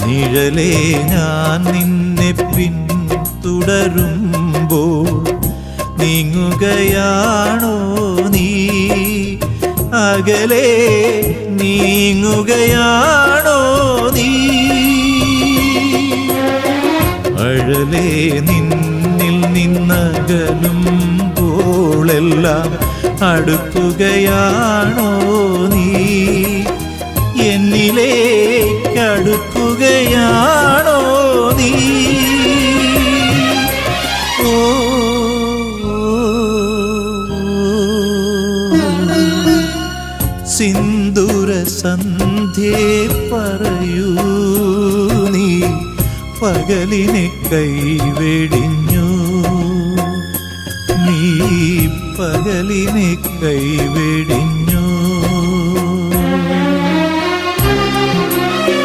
നിഴലേ ഞാൻ നിന്നെ പിന്തുടരുമ്പോൾ നീങ്ങുകയാണോ നീ? അകലെ നീങ്ങുകയാണോ നീ? അഴലേ നിന്നിൽ നിന്നകലുമ്പോളെല്ലാം അടുക്കുകയാണോ നീ? എന്നിലേക്കടുക്കുകയാണോ നീ? ഓ സിന്ദൂര സന്ധ്യേ പറയൂ നീ പകലിനെ കൈവെടിഞ്ഞു? നീ പകലിനെ കൈവെടിഞ്ഞു?